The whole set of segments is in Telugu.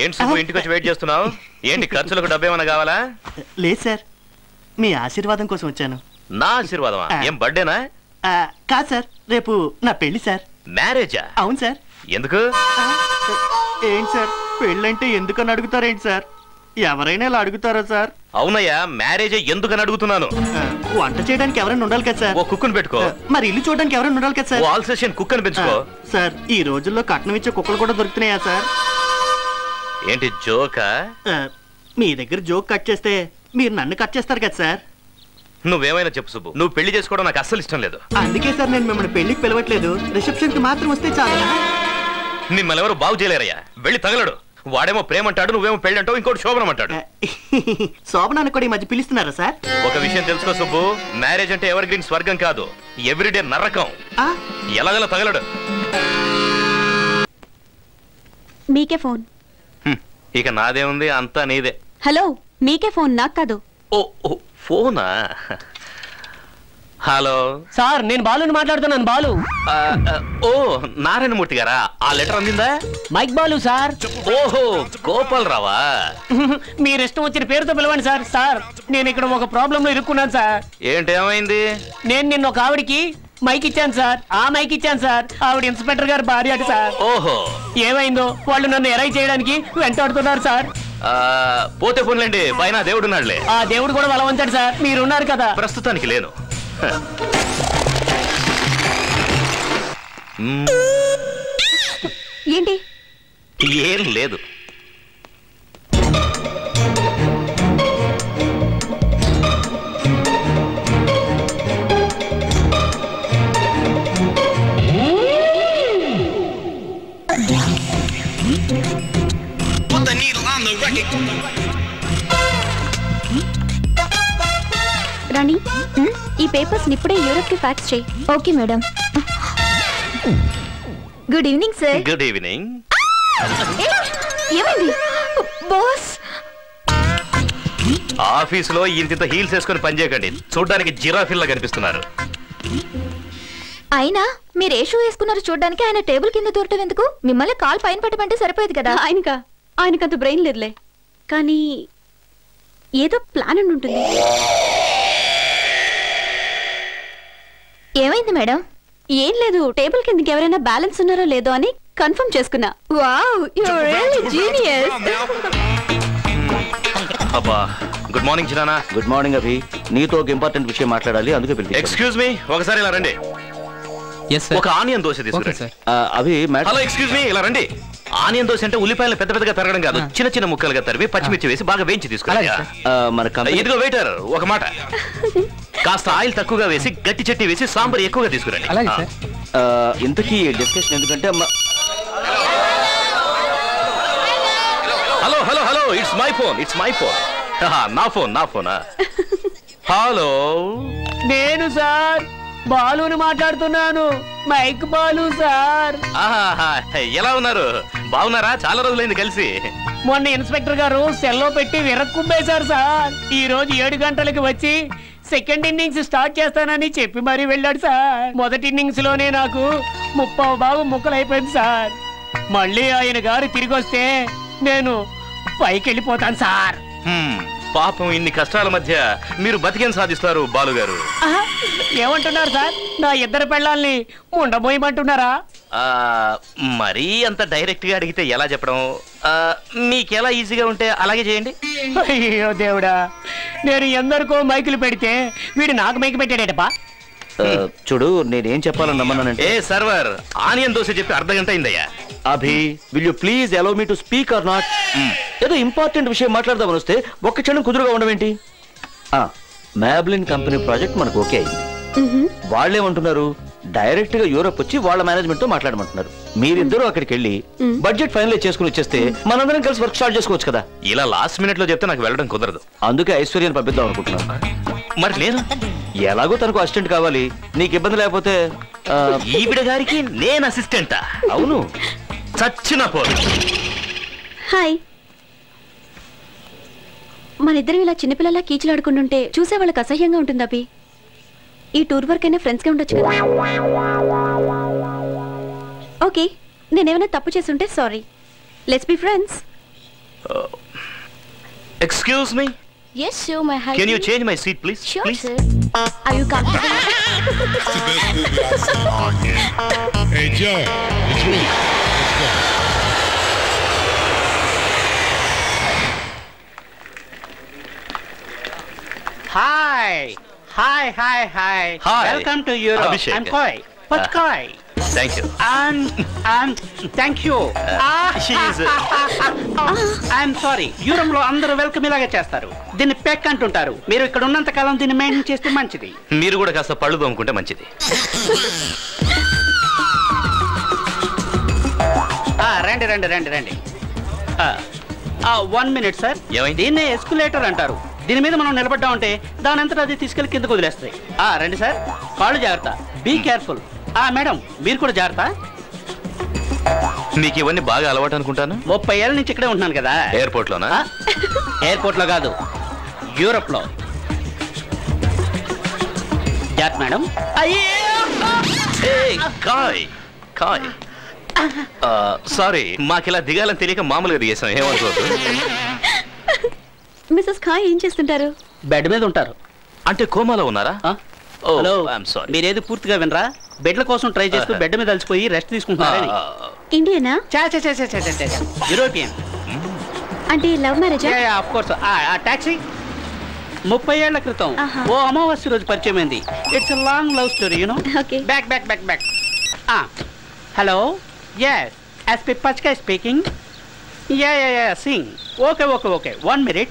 ఏంటి సుబ్బు ఇంటికి వచ్చి వెయిట్ చేస్తున్నావు? ఏంటి ఖర్చులకు డబ్బు ఏమైనా కావాలా? లేదు సార్, మీ ఆశీర్వాదం కోసం వచ్చాను. నా ఆశీర్వాదమా? ఏం బర్త్డేనా? కాదు సార్, రేపు నా పెళ్లి సార్. మ్యారేజా? అవును సార్. ఎందుకు? ఏంటి సార్, పెళ్ళంటే ఎందుకని అడుగుతారేంటి సార్? ఎవరైనా ఇలా అడుగుతారా సార్? అవునయ్యా, మ్యారేజే ఎందుకని అడుగుతున్నాను. వంట చేయడానికి ఎవరైనా ఉండాలి కదా సార్. ఓ కుక్కను పెట్టుకో. మరి ఇల్లు చూడడానికి ఎవరైనా ఉండాలి కదా సార్. ఆల్ సెషన్ కుక్కను పెంచుకో. సార్, ఈ రోజుల్లో కట్నం ఇచ్చే కుక్కలు కూడా దొరుకుతున్నాయా సార్? ఏంటి జోకా? మీ దగ్గర జోక్ కట్ చేస్తే మీరు నన్ను కట్ చేస్తారు కదా సార్. నువ్వేమైనా చెప్పు సుబ్బు, నువ్వు పెళ్లి చేసుకోవడం నాకు అస్సలు ఇష్టం లేదు. అందుకే సార్ నేను మిమ్మల్ని పెళ్లికి పిలవట్లేదు, రిసెప్షన్ కి మాత్రం వస్తే చాలు. మిమ్మల్ని ఎవరు బాగు చేయలేరయ్యా. వెళ్ళి తగలడు. వాడేమో ప్రేమంటాడు, నువ్వేమో పెళ్లి అంటావు, ఇంకోటి శోభనం అంటాడు. శోభనాన్ని కూడా ఈ మధ్య పిలుస్తున్నారా సార్? ఒక విషయం తెలుసుకో సుబ్బు, మ్యారేజ్ అంటే ఎవర్ గ్రీన్ స్వర్గం కాదు, ఎవ్రీడే నరకం. ఎలాగలా తగలడు. మీకే ఫోన్. ఇక నాదేముంది, అంతా నీదే. హలో, మీకే ఫోన్, నాకు కాదు. ఓ ఫోనా? హలో సార్, నేను బాలుని మాట్లాడుతున్నాను. బాలు. ఓ నారాయణమూర్తి గారా? ఆ లెటర్ అందిందా? Mike Balu sir. ఓహో, గోపాల్ రావా? మీరు ఇష్టం వచ్చిన పేరుతో పిలవండి సార్. సార్, నేను ఇక్కడ ఒక ప్రాబ్లం లో ఇరుక్కున్నాను సార్. ఏంటి, ఏమైంది? నేను నిన్న ఒక ఆవిడికి మైక్ ఇచ్చాను సార్. ఆ మైక్ ఇచ్చాను సార్. ఆవిడ ఇన్స్పెక్టర్ గారు భార్య అట సార్. ఓహో, ఏమైందో వాళ్ళు నన్ను ఎరై చేయడానికి వెంటాడుతున్నారు సార్. పోతే పోన్లేండి, పైన దేవుడున్నాడులే. ఆ దేవుడు కూడా బలవంతాడు సార్. మీరున్నారు కదా. ప్రస్తుతానికి లేను. ఏంటి? ఏం లేదు. రాణి, ఈ పేపర్స్ ఇప్పుడే యూరోప్ కి ఫ్యాక్స్ చేయి. Okay madam. Good evening sir. Good evening. ఏమైంది బాస్? ఆఫీసులో ఇంత హీల్స్ వేసుకొని పనిచేయకండి, చూడ్డానికి జిరాఫీల్లా కనిపిస్తున్నారు. అయినా మీరు ఏ షూ వేసుకున్నారు చూడడానికి? ఆయన టేబుల్ కింద దూరటం ఎందుకు? మిమ్మల్ని కాల్ పైన పెట్టమంటే సరిపోయేది కదా. ఆయనకంత బ్రెయిన్ లేదులే, కానీ ఏదో ప్లాన్ అని ఉంటుంది. ఏమైంది మేడం? ఏం లేదు, టేబుల్ కిందకి ఎవరైనా బ్యాలెన్స్ ఉన్నారో లేదో అని కన్ఫర్మ్ చేసుకున్నా. Wow, you are really genius. అబ్బా, good morning Chirana. Good morning Abhi, నీతో ఒక ఇంపార్టెంట్ విషయం మాట్లాడాలి, అందుకే పిలిచి. ఎక్స్క్యూజ్ మీ, ఒకసారి ఇలా రండి. ఒక ఆనియన్ దోశ తీసుకురండి. అభి, హలో, ఎక్స్క్యూజ్ మీ, ఇలా రండి. ఆనియన్ దోశ అంటే ఉల్లిపాయలు పెద్ద పెద్దగా తరగడం కాదు, చిన్న చిన్న ముక్కలుగా తరివి పచ్చిమిర్చి వేసి బాగా వేయించి తీసుకురండి. ఇదిగో వెయిటర్, ఒక మాట, కాస్త ఆయిల్ తక్కువగా వేసి గట్టి చట్నీ వేసి సాంబార్ ఎక్కువగా తీసుకురండి. ఇంతకీ డిస్కషన్ ఎందుకంటే hello hello hello, it's my phone, it's my phone. నా ఫోనా? హలో, నేను సార్ బాలుని మాట్లాడుతున్నాను. Mike Balu sir. ఎలా ఉన్నారు? బాగున్నారా? చాలా రోజులైంది కలిసి. మొన్న ఇన్స్పెక్టర్ గారు సెల్లో పెట్టి విరక్కుమ్మేశారు సార్. ఈ రోజు 7 గంటలకు వచ్చి సెకండ్ ఇన్నింగ్స్ స్టార్ట్ చేస్తానని చెప్పి మరీ వెళ్ళాడు సార్. మొదటి ఇన్నింగ్స్ లోనే నాకు 30 భాగం ముక్కలైపోయింది సార్. మళ్ళీ ఆయన గారు తిరిగి వస్తే నేను పైకి వెళ్ళిపోతాను సార్. పాపం, ఇన్ని కష్టాల మధ్య మీరు బతికేం సాధిస్తారు బాలుగారు? ఏమంటున్నారు సార్? నా ఇద్దరు పెళ్ళాల్ని ఉండబోయమంటున్నారా? మరీ అంత డైరెక్ట్ గా అడిగితే ఎలా చెప్పడం? మీకెలా ఈజీగా ఉంటే అలాగే చేయండి. అయ్యో దేవుడా, నేను ఎందరికో మైకులు పెడితే వీడు నాకు మైకు పెట్టాడేటప్పా. చూడు, నేనేం చెప్పాలని నమ్మన్నానంటే. ఏ సర్వర్, ఆనియన్ దోశ చెప్పి అర్ధగంట అయిందయ్యా. Abhi, will you please allow me to speak or not? ఏదో ఇంపార్టెంట్ విషయం మాట్లాడదామని వస్తే ఒక్క క్షణం కుదురుగా ఉండమేంటి? మ్యాబ్లిన్ కంపెనీ ప్రాజెక్ట్ మనకు ఓకే అయింది. వాళ్ళేమంటున్నారు, డైరెక్ట్ గా యూరోప్ వచ్చి వాళ్ళ మేనేజ్మెంట్ తో మాట్లాడమంటున్నారు. మీరిద్దరూ అక్కడికి వెళ్ళి బడ్జెట్ ఫైనలైజ్ చేసుకుని వచ్చేస్తే మనందరం కలిసి వర్క్ స్టార్ట్ చేసుకోవచ్చు కదా. ఇలా లాస్ట్ మినిట్ లో చెప్తే నాకు వెళ్ళడం కుదరదు. అందుకే ఐశ్వర్యాన్ని పంపిద్దాం అనుకుంటున్నాను. మరి నేను ఎలాగో తనకు అసిస్టెంట్ కావాలి, నీకు ఇబ్బంది లేకపోతే. ఈవిడ గారికి నేను అసిస్టెంటా? అవును, చచ్చిన పోదు. హాయ్. మనిద్దరం ఇలా చిన్నపిల్లలా కీచులాడుకుంటుంటే చూసే వాళ్ళకి అసహ్యంగా ఉంటుంది అభి. ఈ టూర్ వర్క్ అయినా ఫ్రెండ్స్ గా ఉండొచ్చు కదా. ఓకే, నేనేమైనా తప్పు చేస్తుంటే sorry. Let's be friends. Excuse me. Yes, sure, my husband. Can you change my seat, please? Sure, please? sir. Are you comfortable? Hey, Joe, it's me. Let's go. Hi. Hi, hi, hi. Hi. Welcome to Europe. Abhishek. I'm Koi. What's Koi? Thank you. Thank you. She is. I'm sorry. Europe లో అందరూ వెల్కమ్ ఇలాగే చేస్తారు. దీన్ని పెక్ అంటుంటారు. మీరు ఇక్కడ ఉన్నంత కాలం దీన్ని మెయింటైన్ చేస్తే మంచిది. మీరు కూడా కాస్త పళ్ళు తోముకుంటే మంచిది. రండి రండి రండి రండి. 1 minute సార్. దీన్నే ఎస్కులేటర్ అంటారు. దీని మీద మనం నిలబడ్డామంటే దాని అంతటా అది తీసుకెళ్లి కిందకు వదిలేస్తాయి. రండి సార్. కాళ్ళు జాగ్రత్త. Be careful. మేడం మీరు కూడా జాగ్రత్త. మీకు ఇవన్నీ బాగా అలవాటు అనుకుంటాను. 30 ఏళ్ళ నుంచి ఇక్కడే ఉంటున్నాను కదా. ఎయిర్పోర్ట్ లోనా? ఎయిర్పోర్ట్ లో కాదు, యూరోప్ లో. జాగ్రత్త మేడం. సారీ, మాకిలా దిగాలని తెలియక మామూలుగా దిగేసాం. ఏమనుకోవద్దు. మిస్సెస్ ఖాయ్ ఏం చేస్తుంటారు? బెడ్ మీద ఉంటారు. అంటే కోమాలో ఉన్నారా? హలో, మీరేది పూర్తిగా వినరా? బెడ్ల కోసం ట్రై చేస్తూ బెడ్ మీద అలసిపోయి రెస్ట్ తీసుకుంటున్నారని. ఇండియనా? యూరోపియన్. అంటే లవ్ మ్యారేజా? Of course. టాక్సీ 30 ఏళ్ల క్రితం ఓ అమావాస్య రోజు పరిచయం అయింది. It's a long love story, you know. Okay. Back. Hello, yes, SP Pachka speaking. Yeah, sing. Okay. 1 minute.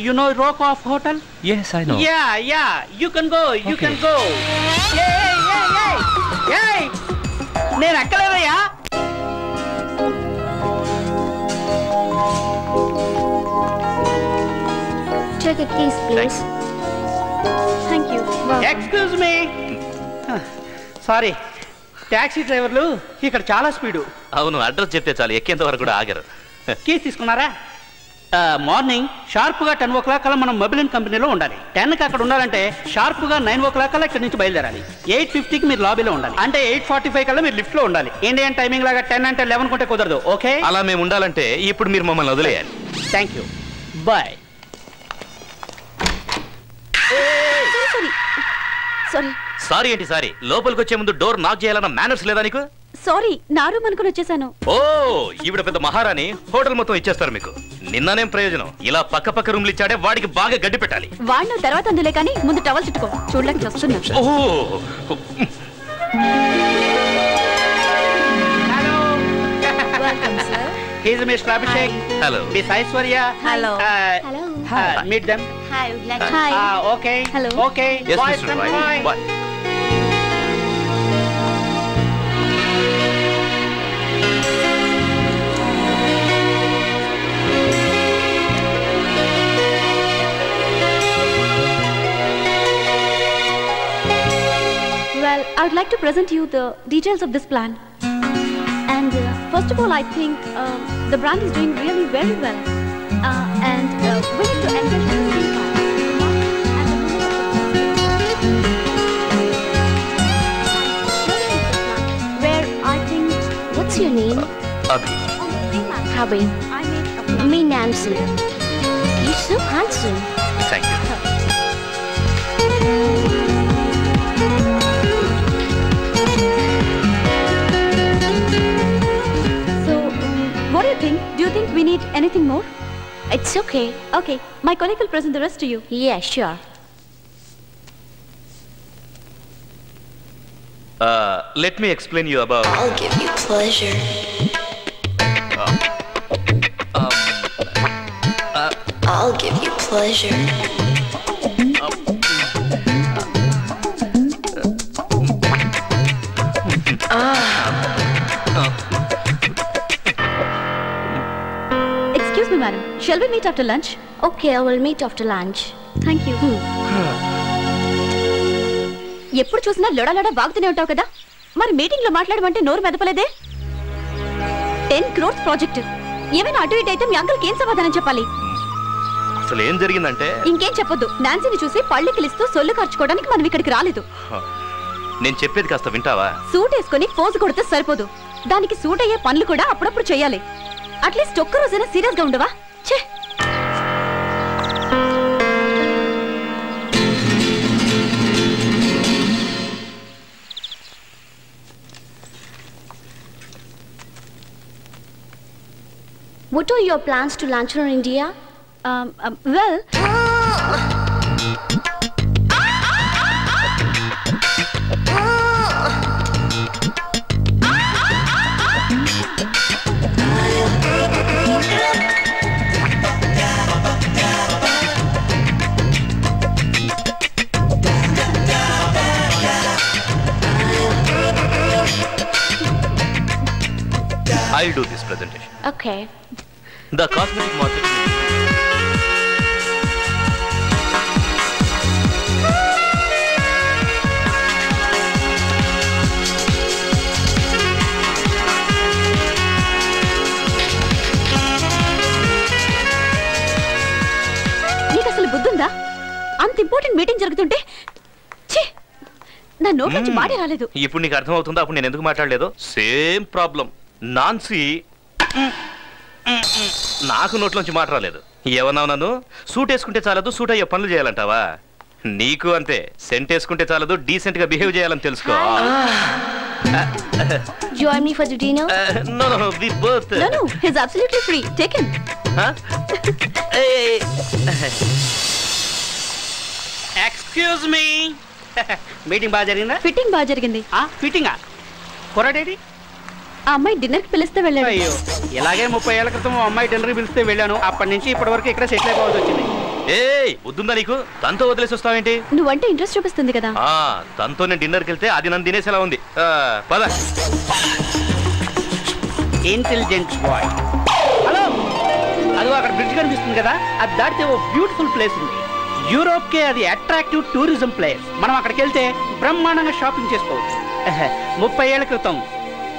You know Rokoff Hotel? Yes, I know. Yeah. You can go. Hey. నేను ఎక్కలేదయ్యా. Check a case, please. Thank you. Excuse me. Sorry, taxi డ్రైవర్లు ఇక్కడ చాలా స్పీడు. అవును, అడ్రస్ చెప్తే చాలు, ఎక్కేంత వరకు కూడా ఆగరు. కీస్ తీసుకున్నారా? మార్నింగ్ షార్ప్గా 10 o'clock కల్లా మనం మొబైల్ కంపెనీలో ఉండాలి. 10కి అక్కడ ఉండాలంటే షార్ప్గా 9 o'clock కల్లా ఇక్కడ నుంచి బయలుదేరాలి. 8:50కి మీరు లాబీలో ఉండాలి. అంటే 8:45 కల్లా మీరు లిఫ్ట్లో ఉండాలి. ఇండియన్ టైమింగ్ లాగా 10 అంటే 11 కొంటే కుదరదు. ఓకే? అలా మేము ఉండాలంటే ఇప్పుడు మీరు మమ్మల్ని వదిలేయాలి. Thank you. బాయ్. సారీ ఏంటి సారీ? లోపలికి వచ్చే ముందు డోర్ నాక్ చేయాలన్న మేనర్స్ లేదా నీకు? సారీ, నా రూమ్ అనుకుని వచ్చేసాను. ఓ, ఈవిడ పెద్ద మహారాణి, హోటల్ మొత్తం ఇచ్చేస్తారు మీకు. నిన్ననేం ప్రయోజనం? ఇలా పక్క రూమ్లు ఇచ్చాడే, వాడికి బాగా గడ్డి పెట్టాలి. వాడిన తర్వాత అందులే కానీ ముందు టవల్ చుట్టుకో. చూడడానికి వస్తున్నా. He's Mr. Abhishek. Hello. Miss Aishwarya. Hello. Meet them. Hi. Hi. Okay. Hello. Okay. Yes, Boys Mr. and Roy. boys. Well, I would like to present you the details of this plan. And first of all, I think the brand is doing really very well. And we need to engage the where I think... What's your name? Abhi. Abhi. I made a plan. Me, Nancy. You're so handsome. Thank you. What do you think? Do you think we need anything more? It's okay. Okay, my colleague will present the rest to you. Yeah, sure. Let me explain you about... I'll give you pleasure. I'll give you pleasure. Excuse me, madam. Shall we meet after lunch? Okay, I will meet after lunch. Thank you. ఎప్పుడు చూసినా లొడలొడ బాగుతూనే ఉంటావు కదా, మరి మీటింగ్ లో మాట్లాడమంటే నోరు మెదపలేదే? 10 crores ప్రాజెక్ట్. ఏమైనా అటు ఇటు అయితే మీ అంకుల్కి ఏం సమాధానం చెప్పాలి? అసలు ఏం జరిగిందంటే... ఇంకేం చెప్పొద్దు. నాన్సీని చూసి పళ్ళికిలిస్తూ సొల్లు ఖర్చుకోవడానికి మనం ఇక్కడికి రాలేదు. నేను చెప్పేది కాస్త వింటావా? సూట్ వేసుకొని పోజు కొడితే సరిపోదు. దానికి సూట్ అయ్యే పనులు కూడా అప్పుడప్పుడు చేయాలి. అట్లీస్ట్ ఒక్క రోజైనా సీరియస్ గా ఉండవా? ఛే! What are your plans to launch in India? Well, I'll do this presentation. Okay. The cosmetic market. నీకు అసలు బుద్ధుందా? అంత ఇంపార్టెంట్ మీటింగ్ జరుగుతుంటే ఛీ! నా నోట్ నుంచి మాటే రాలేదు. ఇప్పుడు నీకు అర్థం అవుతుందా అప్పుడు నేను ఎందుకు మాట్లాడలేదు? Same problem. నాన్సీ నాకు నోట్లోంచి మాట రాలేదు. ఏమన్నావు నన్ను? సూట్ వేసుకుంటే చాలదు, సూట్ అయ్యే పనులు చేయాలంటావా? నీకు అంతే. సెంట్ వేసుకుంటే చాలదు, డీసెంట్ గా బిహేవ్ చేయాలని తెలుసుకో. Join me for the dinner? No, we both. No, he's absolutely free. Take him. Excuse me. Meeting బాగా జరిగిందా? ఫిట్టింగ్ బాగా జరిగింది. ఫిట్టింగా? కొరడేడి? ఆ అమ్మాయి డిన్నర్ కి పిలిస్తే వెళ్ళాడు. అయ్యో, ఇలాగే 30 ఏళ్ల క్రితం అమ్మాయి డిన్నర్ కి పిలిస్తే వెళ్ళాను. అప్పటి నుంచి ఇప్పటి వరకు ఇక్కడ సెటిల్ అయిపోవాల్సి వచ్చింది. వద్దుందా నీకు? తనతో వదిలేసి వస్తావేంటి? నువ్వంటే ఇంట్రెస్ట్ చూపిస్తుంది కదా. తనతో నేను డిన్నర్కి వెళ్తే అది నన్ను తినేసేలా ఉంది. పద. Intelligent boy. హలో, అదిగో అక్కడ బ్రిడ్జ్ కనిపిస్తుంది కదా, అది దాటితే ఓ బ్యూటిఫుల్ ప్లేస్ ఉంది. యూరోప్ కే అది అట్రాక్టివ్ టూరిజం ప్లేస్. మనం అక్కడికి వెళ్తే బ్రహ్మాండంగా షాపింగ్ చేసుకోవచ్చు. 30 ఏళ్ల క్రితం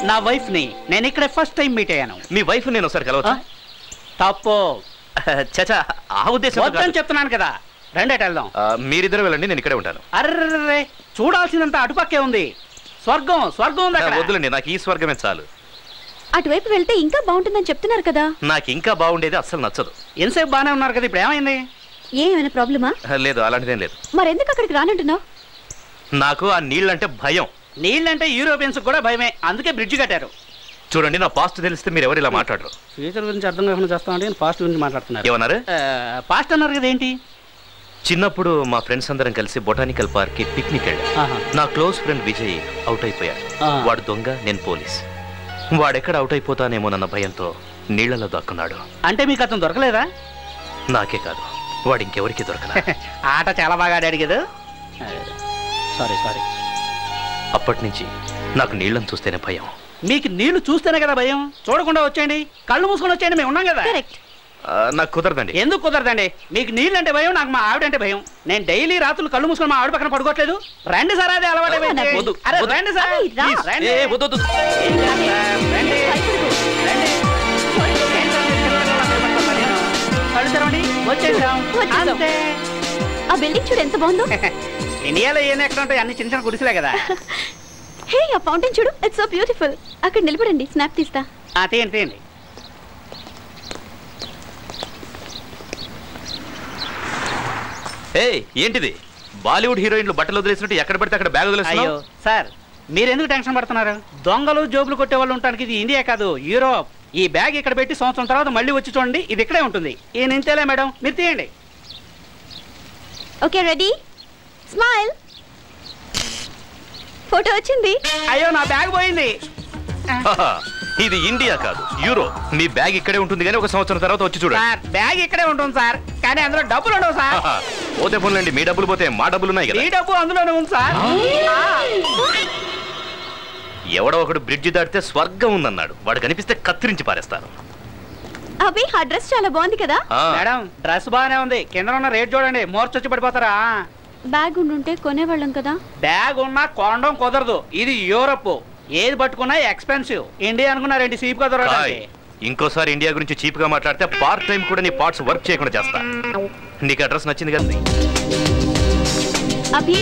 నా వైఫ్ ని నేను ఇక్కడ ఫస్ట్ టైం మీట్ అయ్యాను. మీ వైఫ్ నేను ఒకసారి కలవచ్చా? తప్పు. చచా, ఆ ఉద్దేశం చెప్తున్నాను కదా. రెండేట వెళ్దాం. మీరిద్దరు వెళ్ళండి, నేను ఇక్కడే ఉంటాను. అర్రే, చూడాల్సిందంతా అటుపక్కే ఉంది. స్వర్గం ఉంది అక్కడ. వద్దులండి, నాకు ఈ స్వర్గమే చాలు. అటువైపు వెళ్తే ఇంకా బాగుంటుందని చెప్తున్నారు కదా. నాకు ఇంకా బాగుండేది అస్సలు నచ్చదు. ఎంతసేపు బాగానే ఉన్నారు కదా, ఇప్పుడు ఏమైంది? ఏమైనా ప్రాబ్లమా? లేదు, అలాంటిదేం లేదు. మరెందుకు అక్కడికి రానంటున్నావు? నాకు ఆ నీళ్ళంటే భయం. నీళ్ళంటే యూరోపియన్స్ కూడా భయమే, అందుకే బ్రిడ్జ్ కట్టారు. చూడండి, నా పాస్ట్ తెలిస్తే మీరు ఎవరు ఇలా మాట్లాడరు. ఫ్యూచర్ గురించి అర్థం కాకుండా చేస్తామంటే పాస్ట్ గురించి మాట్లాడుతున్నారు. ఏమన్నారు? పాస్ట్ అన్నారు కదా, ఏంటి? చిన్నప్పుడు మా ఫ్రెండ్స్ అందరం కలిసి బొటానికల్ పార్క్ కి పిక్నిక్ వెళ్ళాం. నా క్లోజ్ ఫ్రెండ్ విజయ్ అవుట్ అయిపోయాడు. వాడు దొంగ, నేను పోలీస్. వాడెక్కడ అవుట్ అయిపోతానేమోనన్న భయంతో నీళ్లలో దక్కున్నాడు. అంటే మీకు అతను దొరకలేదా? నాకే కాదు, వాడు ఇంకెవరికి దొరకలా. ఆట చాలా బాగా ఆడాడు కదా. సారీ. అప్పటి నుంచి నాకు నీళ్ళని చూస్తేనే భయం. మీకు నీళ్లు చూస్తేనే కదా భయం? చూడకుండా వచ్చేయండి, కళ్ళు మూసుకొని వచ్చేయండి, మేము ఉన్నాం కదా. నాకు కుదరదండి. ఎందుకు కుదరదండి? మీకు నీళ్ళు అంటే భయం, నాకు మా ఆవిడ అంటే భయం. నేను డైలీ రాత్రులు కళ్ళు మూసుకొని మా ఆవిడ పక్కన పడుకోవట్లేదు. రండి సార్, అదే అలవాటు. రండి సార్, కళ్ళు తెరవండి, వచ్చేసాం. ఆ బిల్డింగ్ చూడు ఎంత బాగుందో. ఇండియాలో ఏం ఎక్కడ ఉంటాయి, అన్ని చిన్న చిన్న గుడిసెలే కదా. హే, ఆ ఫౌంటైన్ చూడు, ఇట్స్ సో బ్యూటిఫుల్. అక్కడ నిలబడండి, స్నాప్ తీస్తా. తీయండి. ఏంటిది? బాలీవుడ్ హీరోయిన్లు బట్టలు వదిలేసినట్టు ఎక్కడ పడితే అక్కడ బ్యాగ్ వదిలేస్తున్నావు? అయ్యో సార్, మీరెందుకు టెన్షన్ పడుతున్నారు? దొంగలు జోబులు కొట్టే వాళ్ళు ఉంటానికి ఇది ఇండియా కాదు, యూరోప్. ఈ బ్యాగ్ ఇక్కడ పెట్టి సంవత్సరం తర్వాత మళ్ళీ వచ్చి చూడండి, ఇది ఇక్కడే ఉంటుంది. ఈయన ఇంతేలే మేడం, మీరు తీయండి. Okay, ready, smile. ఫోటో వచ్చింది. అయ్యో, నా బ్యాగ్ పోయింది. ఇది ఇండియా కాదు, యూరో. మీ బ్యాగ్ ఇక్కడే ఉంటుంది కానీ ఒక సంవత్సరం తర్వాత వచ్చి చూడండి. సార్, బ్యాగ్ ఇక్కడే ఉంటుంది సార్, కానీ అందులో డబ్బులు ఉండవు సార్. పోతే పోన్లండి, మీ డబ్బులు పోతే మా డబ్బులు ఉన్నాయి కదా. ఈ డబ్బు అందులోనే ఉంది సార్. ఎవడో ఒకడు బ్రిడ్జి దాటితే స్వర్గం ఉందన్నాడు. వాడు కనిపిస్తే కత్తిరించి పారేస్తాను. అవి ఆ డ్రెస్ చాలా బాగుంది కదా. మేడం, డ్రెస్ బాగానే ఉంది, కింద ఉన్న రేట్ చూడండి, మోర్చొచ్చి పడిపోతారా. బ్యాగ్ ఉండుంటే కొనేవాళ్ళం కదా. బ్యాగ్ ఉన్నా కొనడం కుదరదు, ఇది యూరప్. ఏది పట్టుకున్నా ఎక్స్పెన్సివ్. ఇండియా అనుకున్నారేంటి చీప్ గా దొరకడానికి? ఇంకోసారి ఇండియా గురించి చీప్ గా మాట్లాడితే పార్ట్ టైం కూడా నీ పార్ట్స్ వర్క్ చేయకుండా చేస్తా. నీకు అడ్రస్ నచ్చింది కదా? అభి,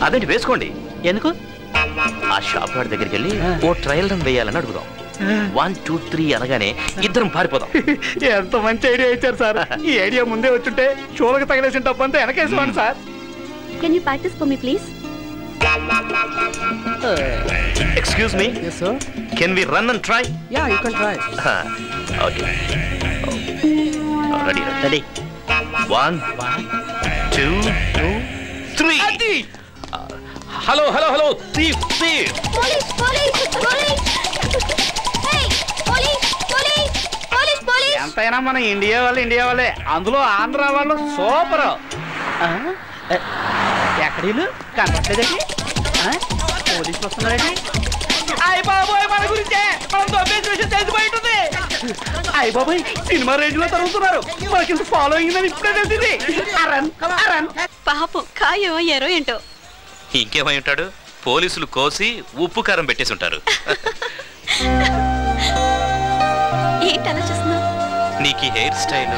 అదేంటి వేసుకోండి. ఎందుకు? ఆ షాప్ వాడి దగ్గరికి వెళ్ళి ఓ ట్రయల్ రన్ వేయాలని అడుగుదాం. 1 2 3 అనగానే ఇద్దరం పారిపోదాం. ఎంత మంచి ఐడియా ఇచ్చారు సార్. ఈ ఐడియా ముందే వచ్చుంటే షోలకు తగిలేసిన డబ్బంతా వెనకేసేవాడు sir. Can you practice for me please? Excuse me, can we run and try? Yeah you can try. Okay, ready ready. 1 2 3. Hello hello hello, thief thief. Police police police. Hey police police police police. ఎంతైనా మన ఇండియా వాళ్ళే, అందులో ఆంధ్ర వాళ్ళు సూపర్. ఎక్కడీలు కనపట్లేదండి? పోలీసులు వస్తున్నారండి. అయ్య బాబోయ్, మన గురించే మనం దొబ్బేసిన విషయం తెలిసిపోయింటుంది. అయ్య బాబోయ్, సినిమా రేంజ్ లో తరుగుతున్నారు. మనకి ఫాలో అయిందని ఇప్పుడే తెలిసింది. పాపం కాయో ఎరో ఏంటో. ఇంకేమై ఉంటాడు? పోలీసులు కోసి ఉప్పు కారం పెట్టేసి ఉంటారు. ఏంటి అలా చూస్తున్నావు? నీకు హెయిర్ స్టైల్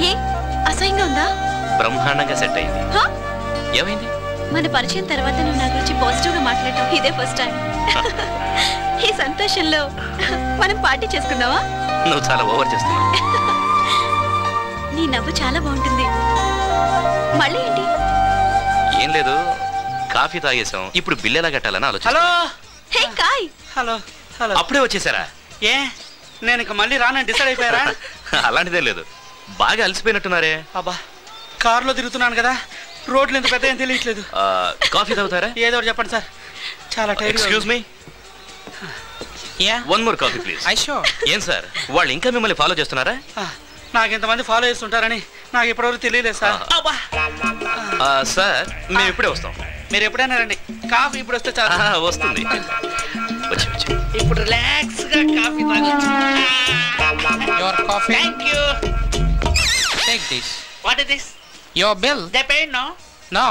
ఏ అసహ్యంగా ఉందా? బ్రహ్మాండంగా సెట్ అయింది. ఏమైంది? మన పరిచయం తర్వాత నువ్వు నా గురించి పాజిటివ్ గా మాట్లాడటం ఇదే ఫస్ట్ టైం. ఈ సంతోషంలో మనం పార్టీ చేసుకుందావా? నువ్వు చాలా ఓవర్ చేస్తున్నావు. నీ నవ్వు చాలా బాగుంటుంది. మళ్ళీ ఏంటి? ఏం లేదు, కాఫీ తాగేసాం, ఇప్పుడు బిల్ ఎలా కట్టాలని ఆలోచన. హలో. హే కాయ్. Hello hello. అప్పుడే వచ్చేసారా? ఏ నేను ఇక మళ్ళీ రానని డిసైడ్ అయిపోయారా? అలాంటిదే లేదు, బాగా అలసిపోయినట్టున్నారే. అబ్బా, కారులో తిరుగుతున్నాను కదా, రోడ్లు ఎంత పెద్ద ఏం తెలియట్లేదు. కాఫీ తాగుతారా? ఏదో ఒకటి చెప్పండి సార్, చాలా tired. Excuse me, one more coffee please. ఏం సార్, వాళ్ళు ఇంకా మిమ్మల్ని ఫాలో చేస్తున్నారా? నాకు ఇంతమంది ఫాలో చేస్తుంటారని నాకు ఇప్పటివరకు తెలియలేదు సార్. సార్ మేము ఇప్పుడే వస్తాం. మీరు ఎప్పుడైనా రండి, కాఫీ ఇప్పుడు వస్తే చాలా వస్తుంది. వచ్చి వచ్చి ఇప్పుడు రిలాక్స్ గా కాఫీ తాగొచ్చు. Your coffee. Thank you. Take this. What is this? Your bill. They paid, no? No.